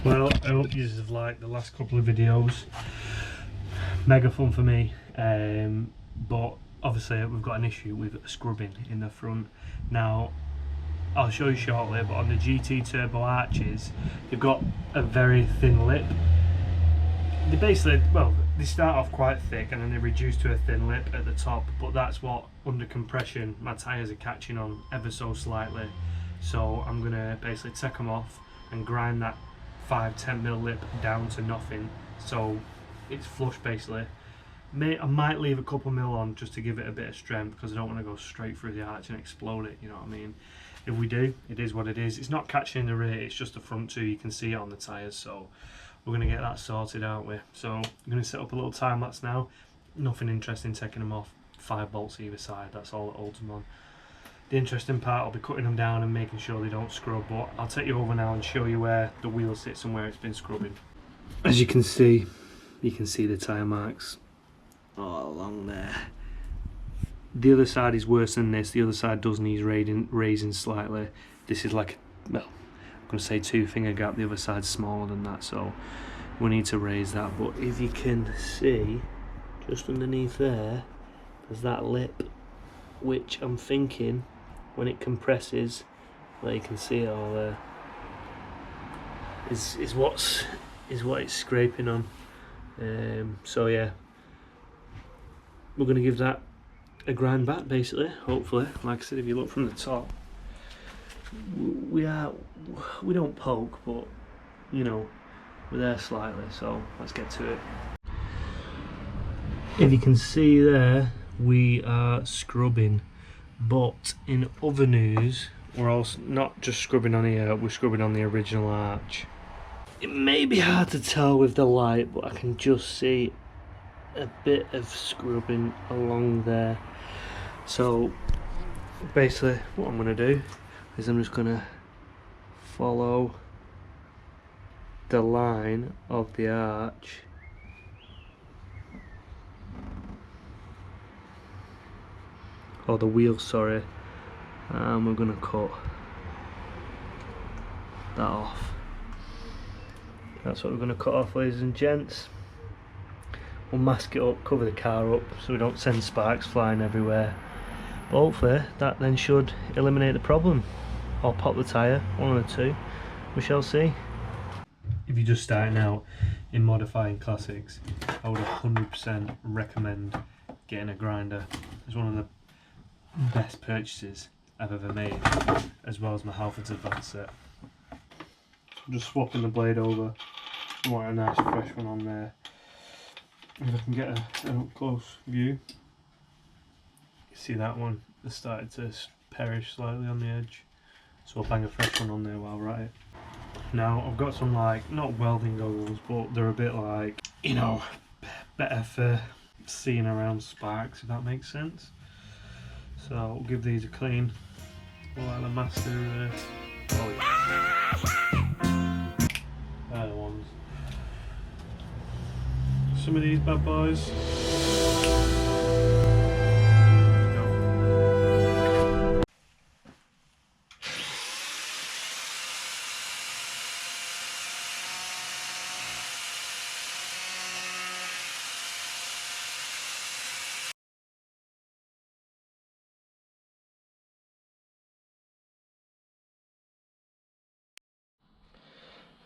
Well, I hope you have liked the last couple of videos. Mega fun for me, but obviously we've got an issue with scrubbing in the front. Now, I'll show you shortly, but on the GT Turbo arches, they've got a very thin lip. They basically, well, they start off quite thick and then they reduce to a thin lip at the top, but that's what, under compression, my tyres are catching on ever so slightly. So I'm going to basically take them off and grind that 5-10mm lip down to nothing, so it's flush basically. I might leave a couple mil on just to give it a bit of strength, because I don't want to go straight through the arch and explode it, you know what I mean. If we do, it is what it is. It's not catching in the rear, it's just the front two, you can see it on the tyres, so we're going to get that sorted, aren't we? So I'm going to set up a little time lapse now. Nothing interesting taking them off, 5 bolts either side, that's all that holds them on. The interesting part, I'll be cutting them down and making sure they don't scrub, but I'll take you over now and show you where the wheel sits and where it's been scrubbing. As you can see the tyre marks all along there. The other side is worse than this. The other side does need raising slightly. This is like, well, I'm going to say 2-finger gap. The other side's smaller than that, so we need to raise that. But if you can see, just underneath there, there's that lip, which I'm thinking, when it compresses, well, you can see it all there, is what it's scraping on. So yeah, we're going to give that a grind back basically, hopefully. Like I said, if you look from the top, we don't poke, but you know, we're there slightly, so let's get to it. If you can see there, we are scrubbing, but in other news, we're also not just scrubbing on here, we're scrubbing on the original arch. It may be hard to tell with the light, but I can just see a bit of scrubbing along there. So basically what I'm going to do is I'm just going to follow the line of the arch or the wheel, sorry, and we're going to cut that off. That's what we're going to cut off, ladies and gents. We'll mask it up, cover the car up so we don't send sparks flying everywhere. But hopefully that then should eliminate the problem, or pop the tyre, one of the two, we shall see. If you're just starting out in modifying classics, I would 100% recommend getting a grinder. It's one of the best purchases I've ever made, as well as my Halfords Advanced set. I'm just swapping the blade over. I want a nice fresh one on there. If I can get an up close view, you see that one has started to perish slightly on the edge, so I'll bang a fresh one on there while we're at it. Now I've got some, like, not welding goggles, but they're a bit like, you know, better for seeing around sparks, if that makes sense. So I'll give these a clean while I master. Oh yeah, they're the ones. Some of these bad boys.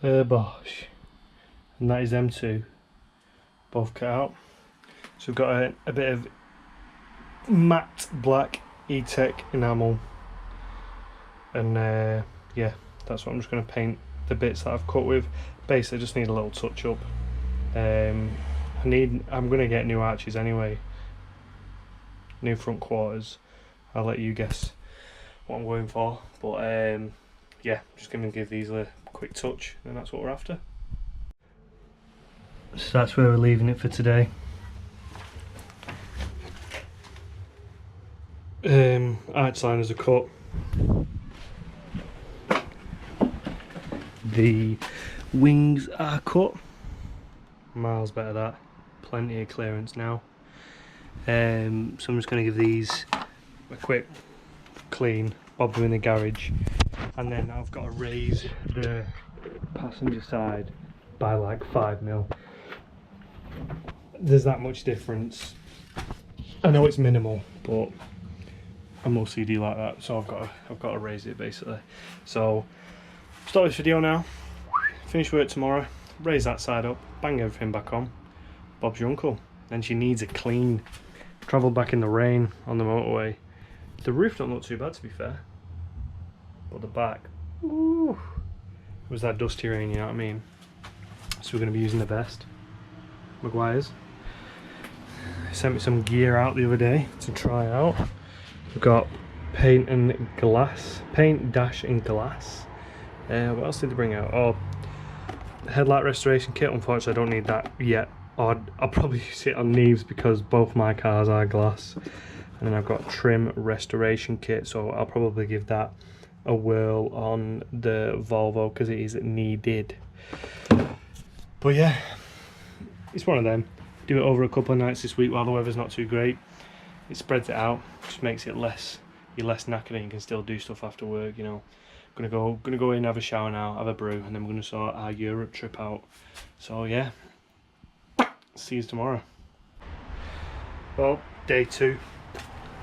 Bosh, and that is them two, both cut out. So we've got a bit of matte black E-Tech enamel, and yeah, that's what I'm just going to paint the bits that I've cut with. Basically just need a little touch up. I'm going to get new arches anyway, new front quarters. I'll let you guess what I'm going for, but yeah, just going to give these a quick touch, and that's what we're after. So that's where we're leaving it for today. Arch liners are cut. The wings are cut. Miles better that. Plenty of clearance now. So I'm just going to give these a quick clean, bob them in the garage, and then I've got to raise the passenger side by like 5mm. There's that much difference. I know it's minimal, but I'm OCD like that, so I've got to raise it basically. So start this video now. Finish work tomorrow. Raise that side up. Bang everything back on. Bob's your uncle. Then she needs a clean. Travel back in the rain on the motorway. The roof don't look too bad, to be fair, but the back, ooh, it was that dusty rain, you know what I mean? So we're going to be using the best Maguire's. Sent me some gear out the other day to try out. We've got paint dash and glass. What else did they bring out? Oh, headlight restoration kit. Unfortunately, I don't need that yet. I'll probably use it on Neves because both my cars are glass. And then I've got trim restoration kit, so I'll probably give that a whirl on the Volvo because it is needed. But yeah, it's one of them. Do it over a couple of nights this week while the weather's not too great. It spreads it out, just makes it you're less knackered and you can still do stuff after work, you know. Gonna go in, have a shower now, have a brew, and then we're gonna sort our Europe trip out. So yeah, see you tomorrow. Well, day 2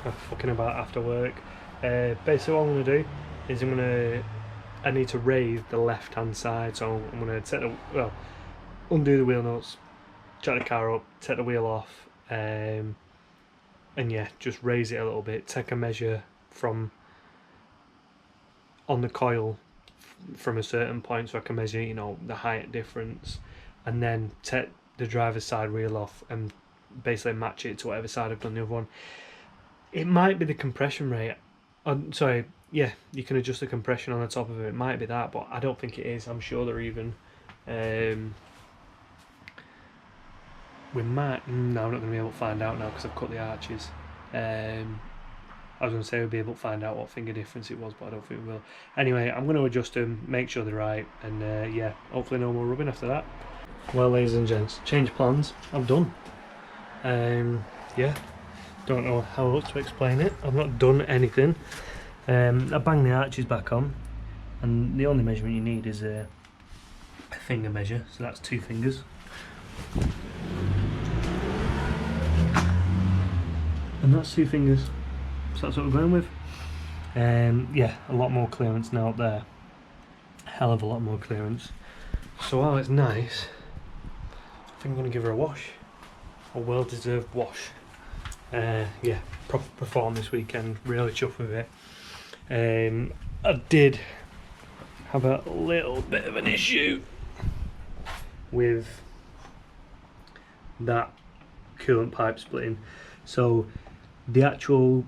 of fucking about after work. Basically what I'm gonna do is I need to raise the left hand side, so I'm gonna undo the wheel nuts, jack the car up, take the wheel off, and yeah, just raise it a little bit, take a measure from on the coil from a certain point so I can measure, you know, the height difference, and then take the driver's side wheel off and basically match it to whatever side I've done the other one. It might be the compression rate. Sorry, yeah, you can adjust the compression on the top of it. It might be that, but I don't think it is. I'm sure they're even. We might. No, I'm not going to be able to find out now because I've cut the arches. I was going to say we'll be able to find out what finger difference it was, but I don't think we will. Anyway, I'm going to adjust them, make sure they're right, and yeah, hopefully no more rubbing after that. Well, ladies and gents, change plans. I'm done. Yeah. Don't know how else to explain it. I've not done anything. I banged the arches back on, and the only measurement you need is a finger measure, so that's 2 fingers. And that's 2 fingers, so that's what we're going with. Yeah, a lot more clearance now up there. Hell of a lot more clearance. So while it's nice, I think I'm going to give her a wash. A well-deserved wash. Yeah, proper perform this weekend, really chuffed with it. I did have a little bit of an issue with that coolant pipe splitting. So the actual,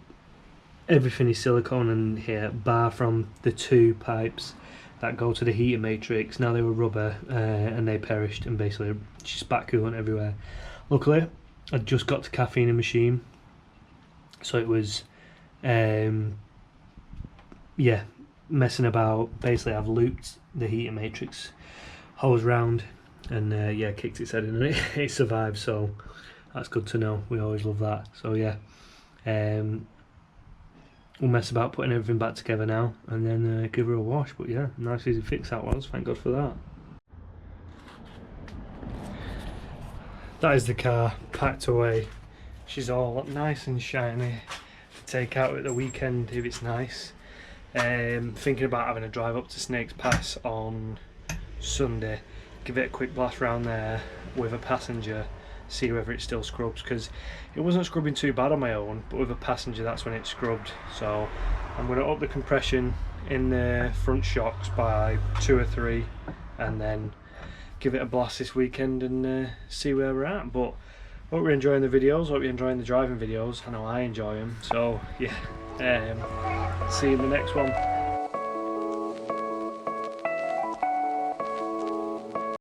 everything is silicone in here, bar from the 2 pipes that go to the heater matrix. Now they were rubber and they perished, and basically just spat coolant everywhere. Luckily, I just got to caffeine a machine, so it was yeah, messing about. Basically I've looped the heater matrix hose round and yeah, kicked its head in and it survived, so that's good to know. We always love that. So yeah, we'll mess about putting everything back together now and then give her a wash. But yeah, nice easy fix that was, thank God for that. That is the car packed away. She's all nice and shiny to take out at the weekend if it's nice. Thinking about having a drive up to Snakes Pass on Sunday, give it a quick blast round there with a passenger, see whether it still scrubs, because it wasn't scrubbing too bad on my own, but with a passenger that's when it scrubbed. So I'm going to up the compression in the front shocks by 2 or 3 and then give it a blast this weekend and see where we're at. But hope you're enjoying the videos, hope you're enjoying the driving videos. I know I enjoy them, so yeah, see you in the next one.